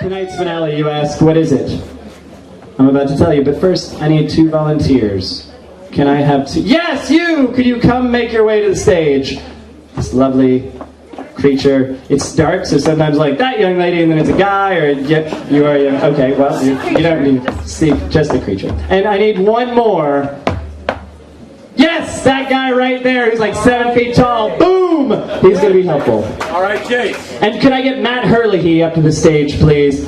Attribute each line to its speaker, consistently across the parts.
Speaker 1: Tonight's finale, you ask, what is it? I'm about to tell you, but first, I need 2 volunteers. Can I have 2? Yes, you! Could you come make your way to the stage? This lovely creature. It's dark, so sometimes like that young lady, and then it's a guy, or yep, you are young. Okay, well, you don't need to see just the creature. And I need 1 more. Yes, that guy right there who's like 7 feet tall. Boom! He's going to be helpful.
Speaker 2: All right, Chase.
Speaker 1: And could I get Matt Hurley up to the stage, please?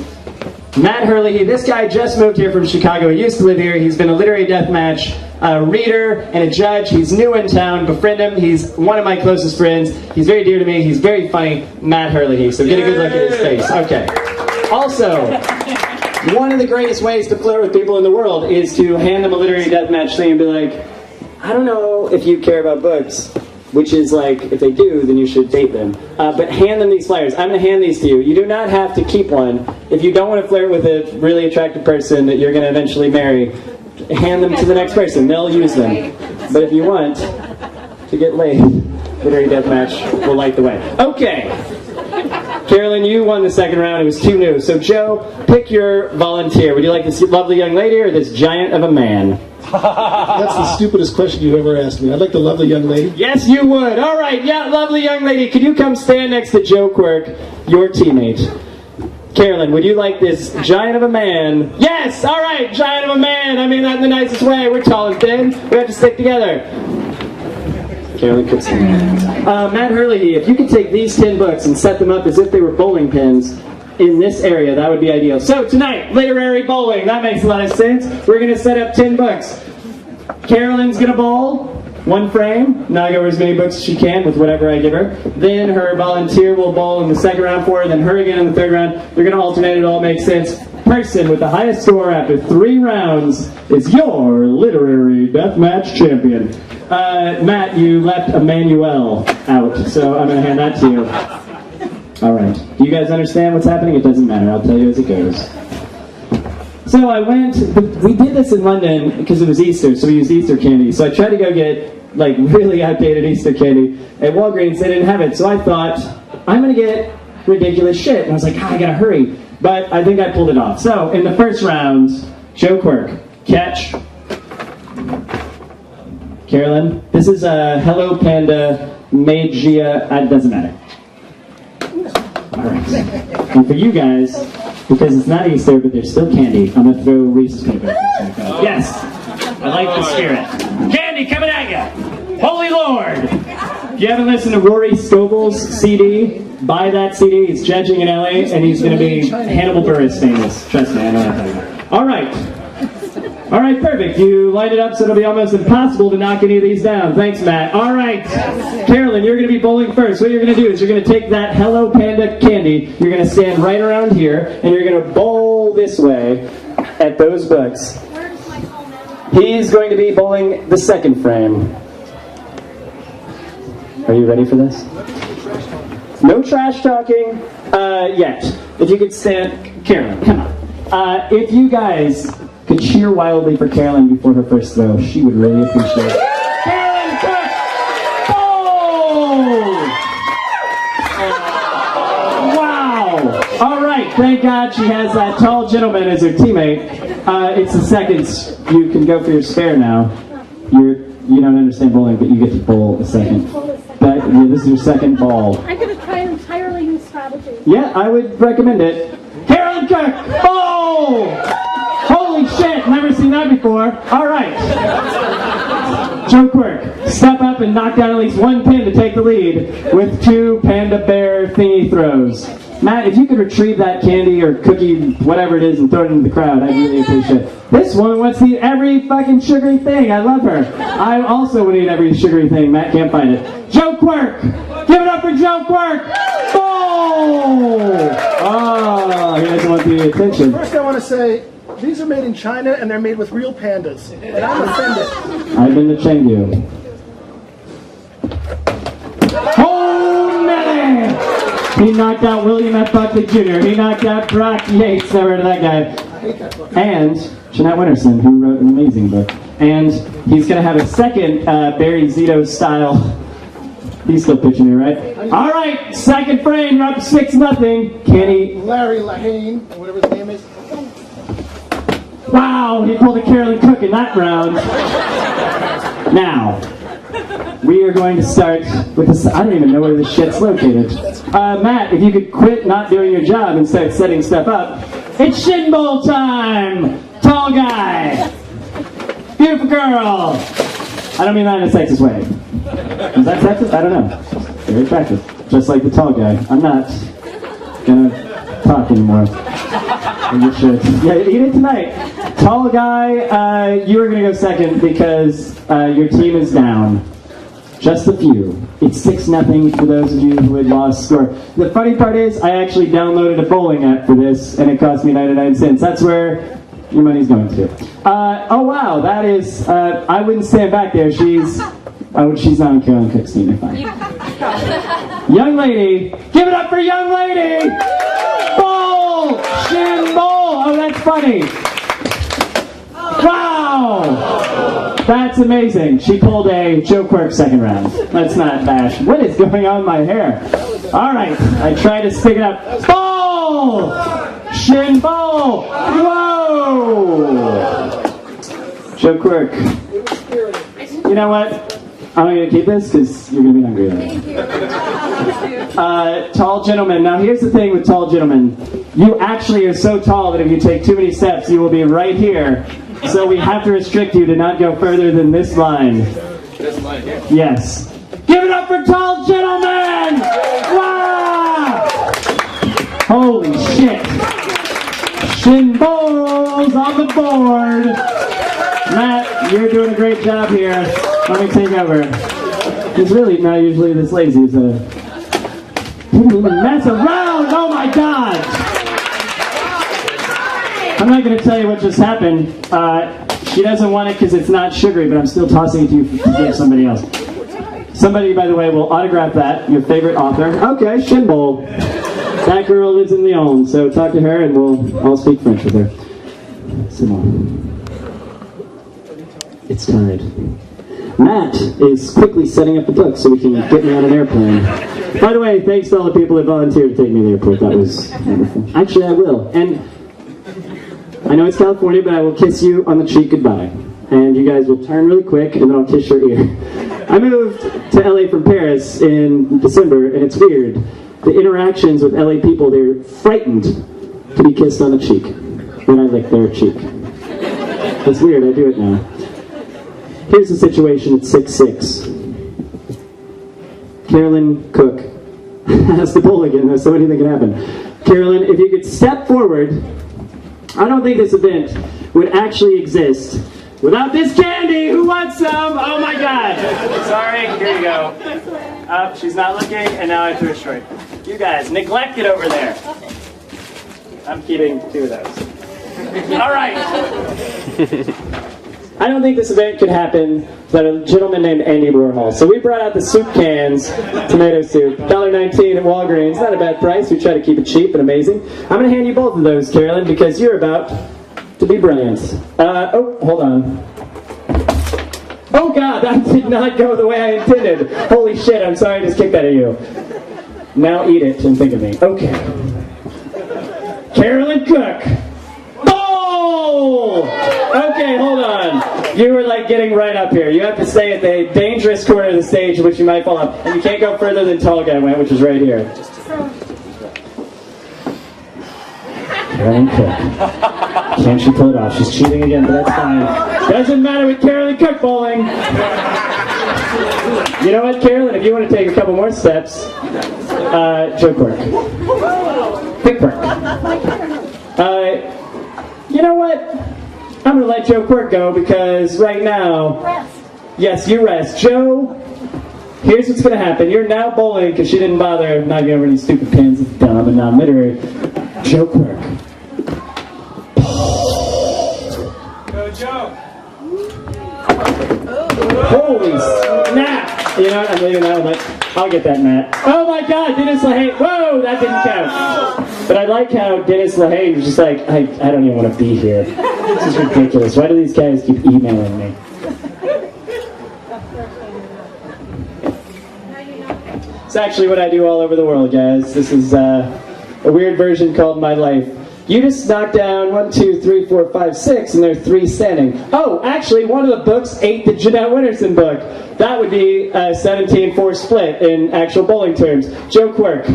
Speaker 1: Matt Hurley, this guy just moved here from Chicago. He used to live here. He's been a literary deathmatch reader and a judge. He's new in town. Befriend him. He's one of my closest friends. He's very dear to me. He's very funny. Matt Hurley. So get a good look at his face. Okay. Also, one of the greatest ways to flirt with people in the world is to hand them a literary deathmatch thing and be like, I don't know if you care about books, which is like, if they do, then you should date them. But hand them these flyers. I'm going to hand these to you. You do not have to keep one. If you don't want to flirt with a really attractive person that you're going to eventually marry, hand them to the next person. They'll use them. But if you want to get laid, literary deathmatch will light the way. Okay. Carolyn, you won the second round. It was too new. So Joe, pick your volunteer. Would you like this lovely young lady or this giant of a man?
Speaker 3: That's the stupidest question you've ever asked me. I'd like the lovely young lady.
Speaker 1: Yes, you would. All right, yeah, lovely young lady. Could you come stand next to Joe Quirk, your teammate? Carolyn, would you like this giant of a man? Yes, all right, giant of a man. I mean that in the nicest way. We're tall and thin. We have to stick together. Carolyn could stand. Matt Hurley, if you could take these 10 books and set them up as if they were bowling pins in this area, that would be ideal. So tonight, literary bowling. That makes a lot of sense. We're going to set up 10 books. Carolyn's going to bowl 1 frame, knock over as many books as she can with whatever I give her. Then her volunteer will bowl in the second round for her, then her again in the third round. They're going to alternate. It all makes sense. Person with the highest score after 3 rounds is your literary deathmatch champion. Matt, you left Emmanuel out, so I'm going to hand that to you. All right. Do you guys understand what's happening? It doesn't matter. I'll tell you as it goes. So we did this in London because it was Easter, so we used Easter candy. So I tried to go get like really outdated Easter candy at Walgreens. They didn't have it, so I thought, I'm going to get ridiculous shit. And I was like, I got to hurry. But I think I pulled it off. So in the first round, Joe Quirk, catch. Carolyn, this is a Hello Panda Magia. It doesn't matter. Alright. And for you guys, because it's not Easter, but there's still candy, I'm going to throw Reese's peanut butter. Yes! I like the spirit. Candy coming at you! Holy Lord! If you haven't listened to Rory Scovel's CD, buy that CD. He's judging in LA, and he's going to be Hannibal Buress famous. Trust me, I know what I'm talking about. Alright. Alright, perfect. You lined it up so it'll be almost impossible to knock any of these down. Thanks, Matt. Alright. Carolyn, you're going to be bowling first. What you're going to do is you're going to take that Hello Panda candy, you're going to stand right around here, and you're going to bowl this way at those books. He's going to be bowling the second frame. Are you ready for this? No trash talking yet. If you could stand... Carolyn, come on. If you guys could cheer wildly for Carolyn before her first throw, she would really appreciate it. Carolyn, Cooke! Oh! Wow! All right, thank God she has that tall gentleman as her teammate. It's the seconds. You can go for your spare now. You don't understand bowling, but you get to bowl a second. This is your second ball.
Speaker 4: I'm going to try an entirely new strategy.
Speaker 1: Yeah, I would recommend it. Carolyn Cooke! Oh! Holy shit, never seen that before. All right. Joe Quirk, step up and knock down at least 1 pin to take the lead with 2 panda bear thingy throws. Matt, if you could retrieve that candy or cookie, whatever it is, and throw it into the crowd, I'd really appreciate it. This woman wants to eat every fucking sugary thing. I love her. I also would eat every sugary thing. Matt can't find it. Joe Quirk! Give it up for Joe Quirk! Oh! Oh, he doesn't want the attention.
Speaker 3: First I want to say, these are made in China and they're made with real pandas. And I'm offended.
Speaker 1: I've been to Chengdu. Oh, man! He knocked out William F. Buckley Jr. He knocked out Brock Yates. Never heard of that guy. And Jeanette Winterson, who wrote an amazing book. And he's going to have a second Barry Zito style He's still pitching here, right? All right, second frame, you're up 6-0. Kenny.
Speaker 3: Larry Lahane, whatever his name is.
Speaker 1: Wow, he pulled a Carolyn Cooke in that round. Now, we are going to start with this. I don't even know where this shit's located. Matt, if you could quit not doing your job and start setting stuff up. It's shin bowl time! Tall guy! Beautiful girl! I don't mean that in a sexist way. Is that sexist? I don't know. Very attractive. Just like the tall guy. I'm not gonna talk anymore. You should. Yeah, eat it tonight. Tall guy, you are gonna go second because your team is down. Just a few. It's 6-0 for those of you who had lost score. The funny part is, I actually downloaded a bowling app for this, and it cost me 99 cents. That's where your money's going to. Oh wow, that is, I wouldn't stand back there. She's not on Carolyn Cooke's team, you're fine. Young lady, give it up for young lady! Bowl! Shin bowl! Oh, that's funny. Wow! That's amazing. She pulled a Joe Quirk second round. Let's not bash. What is going on with my hair? All right, I try to stick it up. Bowl! Shin bowl! Whoa! Joe Quirk. You know what? I'm going to keep this because you're going to be hungry then.
Speaker 4: Thank you.
Speaker 1: Tall gentleman. Now here's the thing with tall gentlemen. You actually are so tall that if you take too many steps, you will be right here. So we have to restrict you to not go further than this line.
Speaker 2: This line here?
Speaker 1: Yes. Give it up for tall gentlemen! Wow! Holy shit. Shin bowls on the board. Matt, you're doing a great job here. Let me take over. He's really not usually this lazy. He's a... He didn't even mess around! Oh my god! I'm not going to tell you what just happened. She doesn't want it because it's not sugary, but I'm still tossing it to you to give somebody else. Somebody, by the way, will autograph that, your favorite author. Okay, Shin Bowl. That girl lives in Lyon, so talk to her and I'll speak French with her. Simone. It's tied. Matt is quickly setting up the book so we can get me on an airplane. By the way, thanks to all the people that volunteered to take me to the airport. That was wonderful. Actually, I will. And I know it's California, but I will kiss you on the cheek goodbye. And you guys will turn really quick, and then I'll kiss your ear. I moved to LA from Paris in December, and it's weird. The interactions with LA people, they're frightened to be kissed on the cheek when I lick their cheek. It's weird, I do it now. Here's the situation at 6-6. Carolyn Cooke has the bowl again. There's so anything can happen. Carolyn, if you could step forward, I don't think this event would actually exist without this candy. Who wants some? Oh my god. Sorry, here you go. Up, she's not looking, and now I have to destroy it. You guys, neglect it over there. I'm keeping 2 of those. All right. I don't think this event could happen without a gentleman named Andy Warhol. So we brought out the soup cans, tomato soup, $1.19 at Walgreens. Not a bad price. We try to keep it cheap and amazing. I'm going to hand you both of those, Carolyn, because you're about to be brilliant. Oh, hold on. Oh God, that did not go the way I intended. Holy shit, I'm sorry I just kicked that at you. Now eat it and think of me. Okay. Carolyn Cooke. Okay, hold on. You were like getting right up here. You have to stay at the dangerous corner of the stage in which you might fall off. And you can't go further than tall guy went, which is right here. Carolyn Cooke. Can't she pull it off? She's cheating again, but that's fine. Doesn't matter with Carolyn Cooke bowling. You know what, Carolyn? If you want to take a couple more steps, Joe Quirk. Pick Quirk. You know what? I'm going to let Joe Quirk go because right now...
Speaker 4: Rest.
Speaker 1: Yes, you rest. Joe, here's what's going to happen. You're now bowling because she didn't bother knocking over any stupid pins. It's dumb and non-literary. Joe Quirk.
Speaker 2: Go, Joe.
Speaker 1: Holy snap! You know what? I'm leaving that one. I'll get that, Matt. Oh my God, Dennis Lehane. Whoa, that didn't count. But I like how Dennis Lehane was just like, I don't even want to be here. This is ridiculous. Why do these guys keep emailing me? It's actually what I do all over the world, guys. This is a weird version called My Life. You just knocked down 1, 2, 3, 4, 5, 6, and there are 3 standing. Oh, actually, one of the books ate the Jeanette Winterson book. That would be a 17-4 split in actual bowling terms. Joe Quirk,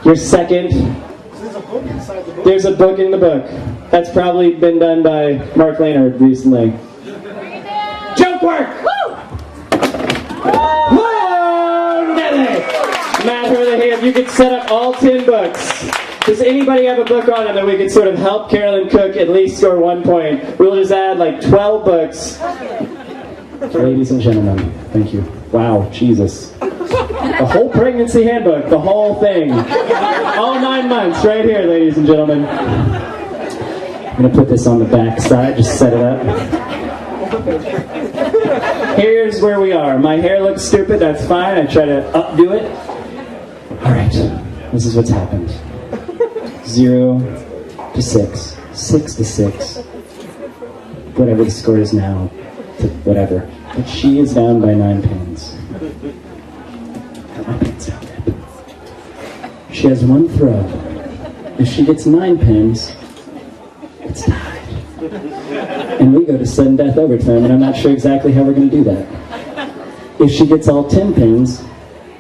Speaker 1: you're second.
Speaker 3: There's a book inside the book.
Speaker 1: There's a book in the book. That's probably been done by Mark Laynard recently. Joe Quirk! Woo! Whoa! Nelly! Matt Hurley, if you could set up all 10 books. Does anybody have a book on it that we could sort of help Carolyn Cooke at least score 1 point? We'll just add like 12 books. Ladies and gentlemen, thank you. Wow, Jesus. The whole pregnancy handbook, the whole thing. All 9 months, right here, ladies and gentlemen. I'm going to put this on the back side, just set it up. Here's where we are. My hair looks stupid, that's fine. I try to updo it. Alright, this is what's happened. 0 to 6. 6 to 6. Whatever the score is now. To whatever. But she is down by 9 pins. Got my pins out there. She has 1 throw. If she gets 9 pins, it's tied. And we go to sudden death overtime, and I'm not sure exactly how we're going to do that. If she gets all 10 pins,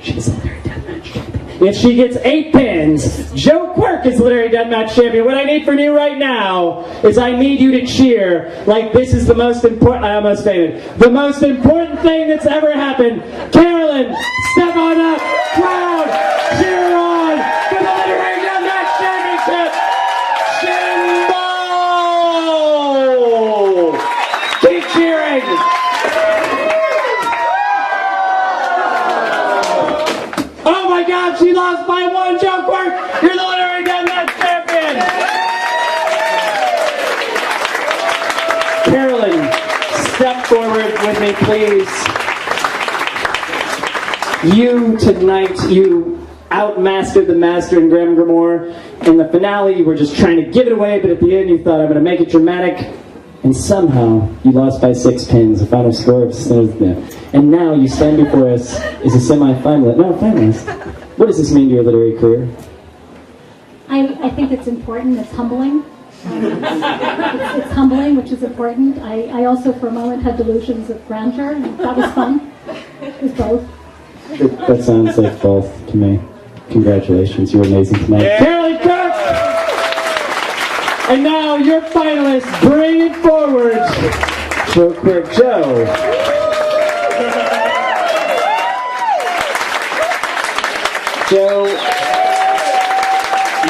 Speaker 1: she's a literary deathmatch champion. If she gets 8 pins, Joe Quirk is literary deathmatch champion. What I need from you right now is I need you to cheer like this is the most important. I almost fainted. The most important thing that's ever happened. Carolyn, step on up. Crowd, cheer on for the literary deathmatch championship. Jimbo! Keep cheering. Oh my God, she lost by 1. Joe Quirk, you're the literary deathmatch champion. Carolyn, step forward with me, please. You tonight, you outmastered the master in Gremore. In the finale, you were just trying to give it away, but at the end, you thought, I'm going to make it dramatic. And somehow, you lost by 6 pins, a final score of 7. And now you stand before us as a semi-finalist. No, finalist. What does this mean to your literary career?
Speaker 4: I think it's important. It's humbling. It's humbling, which is important. I also, for a moment, had delusions of grandeur, and that was fun. It was both.
Speaker 1: That sounds like both to me. Congratulations, you were amazing tonight. Yeah. Carolyn Cooke! And now your finalists, bring it forward. Joe Quirk, Joe. Joe,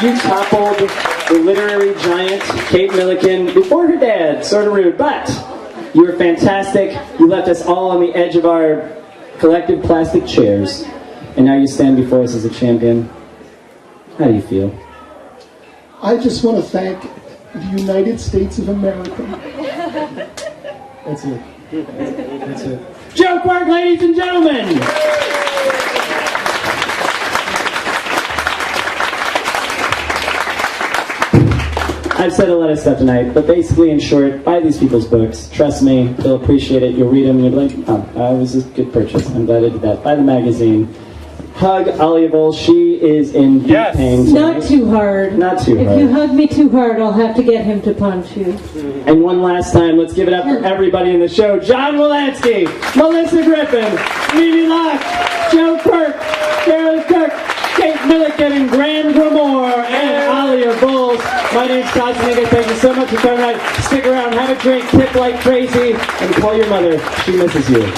Speaker 1: you toppled the literary giant, Kate Milliken, before her dad, sort of rude, but you were fantastic. You left us all on the edge of our collective plastic chairs, and now you stand before us as a champion. How do you feel?
Speaker 3: I just want to thank the United States of America. That's it. That's it.
Speaker 1: Joe Quirk, ladies and gentlemen! I've said a lot of stuff tonight, but basically, in short, buy these people's books. Trust me, they'll appreciate it. You'll read them, and you'll be like, oh, that was a good purchase. I'm glad I did that. Buy the magazine. Hug Alia Volz. She is in deep pain tonight.
Speaker 5: Not too hard.
Speaker 1: Not too hard.
Speaker 5: If you hug me too hard, I'll have to get him to punch you.
Speaker 1: And one last time, let's give it up for everybody in the show. John Wolanske, Melissa Griffin, Mimi Locke, Joe Quirk, Carolyn Cooke, Kate Milliken, and Gremore, and Alia Volz. My name's Todd Zuniga. Thank you so much for coming out. Stick around, have a drink, tip like crazy, and call your mother. She misses you.